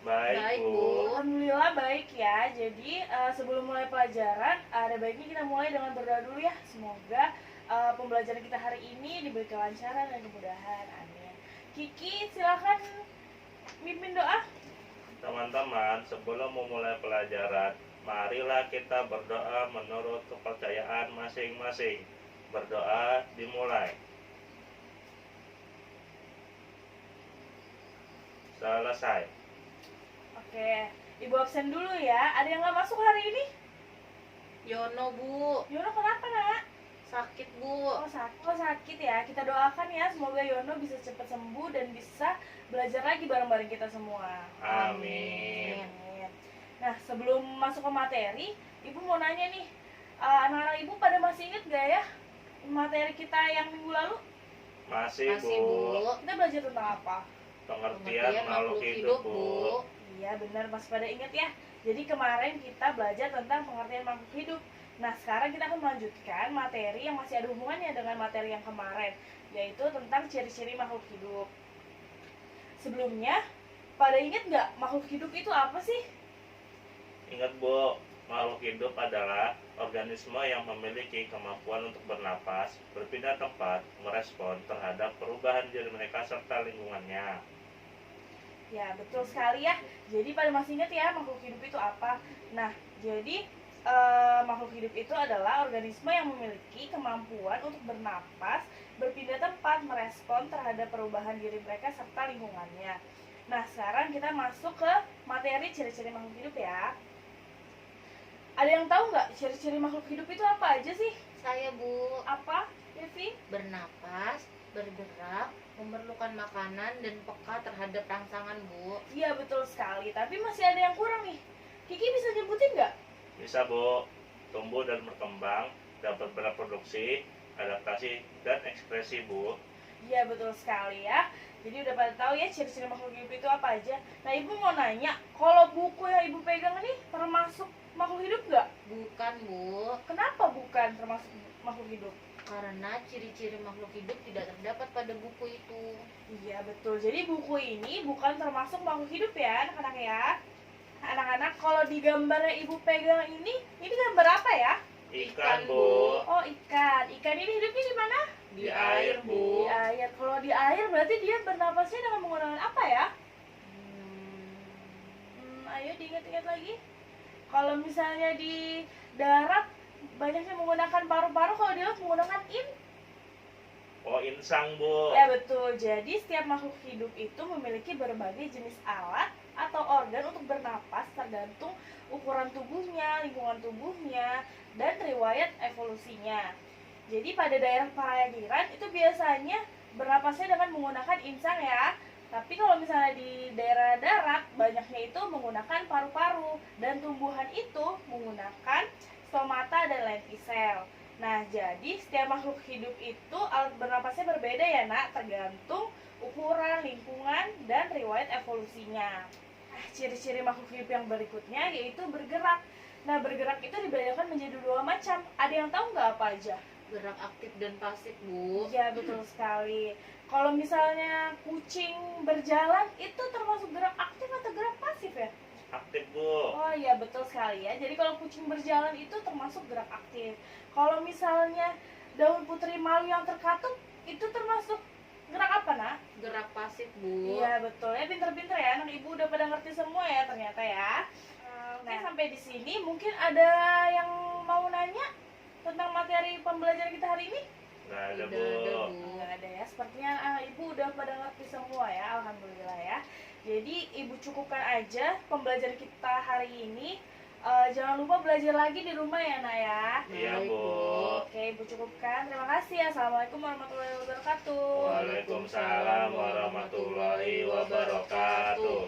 Baik, Baik, Bu. Bu. Alhamdulillah baik ya. Jadi sebelum mulai pelajaran, ada baiknya kita mulai dengan berdoa dulu ya. Semoga pembelajaran kita hari ini diberi kelancaran dan kemudahan. Amin. Kiki, silakan mimpin doa. Teman-teman, sebelum memulai pelajaran, marilah kita berdoa menurut kepercayaan masing-masing. Berdoa dimulai. Selesai. Oke, Ibu absen dulu ya. Ada yang nggak masuk hari ini? Yono, Bu. Yono kenapa, Nak? Sakit, Bu. Oh sakit ya. Kita doakan ya, semoga Yono bisa cepat sembuh dan bisa belajar lagi bareng-bareng kita semua. Amin. Amin. Nah, sebelum masuk ke materi, Ibu mau nanya nih, anak-anak Ibu pada masih ingat gak ya materi kita yang minggu lalu? Masih, Masih, Bu. Bu. Kita belajar tentang apa? Pengertian makhluk hidup, Bu. Iya benar, masih pada ingat ya. Jadi kemarin kita belajar tentang pengertian makhluk hidup. Nah, sekarang kita akan melanjutkan materi yang masih ada hubungannya dengan materi yang kemarin, yaitu tentang ciri-ciri makhluk hidup. Sebelumnya, pada ingat nggak makhluk hidup itu apa sih? Ingat, Bu, makhluk hidup adalah organisme yang memiliki kemampuan untuk bernapas, berpindah tempat, merespon terhadap perubahan diri mereka serta lingkungannya. Ya, betul sekali ya. Jadi pada masih ingat ya makhluk hidup itu apa? Nah, jadi makhluk hidup itu adalah organisme yang memiliki kemampuan untuk bernapas, berpindah tempat, merespon terhadap perubahan diri mereka serta lingkungannya. Nah, sekarang kita masuk ke materi ciri-ciri makhluk hidup ya. Ada yang tahu nggak ciri-ciri makhluk hidup itu apa aja sih? Saya, Bu. Apa, Devi? Bernapas, bergerak, memerlukan makanan, dan peka terhadap rangsangan, Bu. Iya, betul sekali. Tapi masih ada yang kurang nih. Kiki bisa nyebutin nggak? Bisa, Bu, tumbuh dan berkembang, dapat bereproduksi, adaptasi, dan ekspresi, Bu. Iya, betul sekali ya. Jadi udah pada tahu ya ciri-ciri makhluk hidup itu apa aja. Nah, Ibu mau nanya, kalau buku yang Ibu pegang ini termasuk makhluk hidup nggak? Bukan, Bu. Kenapa bukan termasuk makhluk hidup? Karena ciri-ciri makhluk hidup tidak terdapat pada buku itu. Iya, betul. Jadi buku ini bukan termasuk makhluk hidup ya, anak-anak ya. Anak-anak, kalau di gambarnya Ibu pegang ini gambar apa ya? Ikan, Ikan, Bu. Bu. Oh, ikan. Ikan ini hidupnya di mana? Di air, Bu. Di air. Kalau di air berarti dia bernapasnya dengan menggunakan apa ya? Ayo diingat-ingat lagi. Kalau misalnya di darat banyaknya menggunakan paru-paru, kalau di laut menggunakan Oh, insang, Bu. Ya betul. Jadi setiap makhluk hidup itu memiliki berbagai jenis alat atau organ untuk bernapas tergantung ukuran tubuhnya, lingkungan tubuhnya, dan riwayat evolusinya. Jadi pada daerah perairan itu biasanya bernapasnya dengan menggunakan insang ya. Tapi kalau misalnya di daerah darat banyaknya itu menggunakan paru-paru, dan tumbuhan itu menggunakan stomata dan lentisel. Nah, jadi setiap makhluk hidup itu alat bernapasnya berbeda ya, Nak, tergantung ukuran, lingkungan, dan riwayat evolusinya. Nah, ciri-ciri makhluk hidup yang berikutnya yaitu bergerak. Nah, bergerak itu dibedakan menjadi dua macam. Ada yang tahu nggak apa aja? Gerak aktif dan pasif, Bu. Iya, betul sekali. Kalau misalnya kucing berjalan, itu termasuk gerak aktif atau gerak pasif ya? Aktif, Bu. Oh iya, betul sekali ya. Jadi kalau kucing berjalan itu termasuk gerak aktif. Kalau misalnya daun putri malu yang terkatup, itu termasuk gerak apa, Nak? Gerak pasif, Bu. Iya, betul ya. Pinter-pinter ya. Anak ibu udah pada ngerti semua ya ternyata ya. Oke, sampai di sini mungkin ada yang mau nanya tentang materi pembelajaran kita hari ini? Nggak ada, Tidak ada, Bu. Bu. Nggak ada ya. Sepertinya ibu udah pada ngerti semua ya. Alhamdulillah ya. Jadi ibu cukupkan aja pembelajaran kita hari ini. Jangan lupa belajar lagi di rumah ya, Nak ya. Iya, Baik, Bu. Oke, ibu cukupkan. Terima kasih ya. Assalamualaikum warahmatullahi wabarakatuh. Waalaikumsalam warahmatullahi wabarakatuh.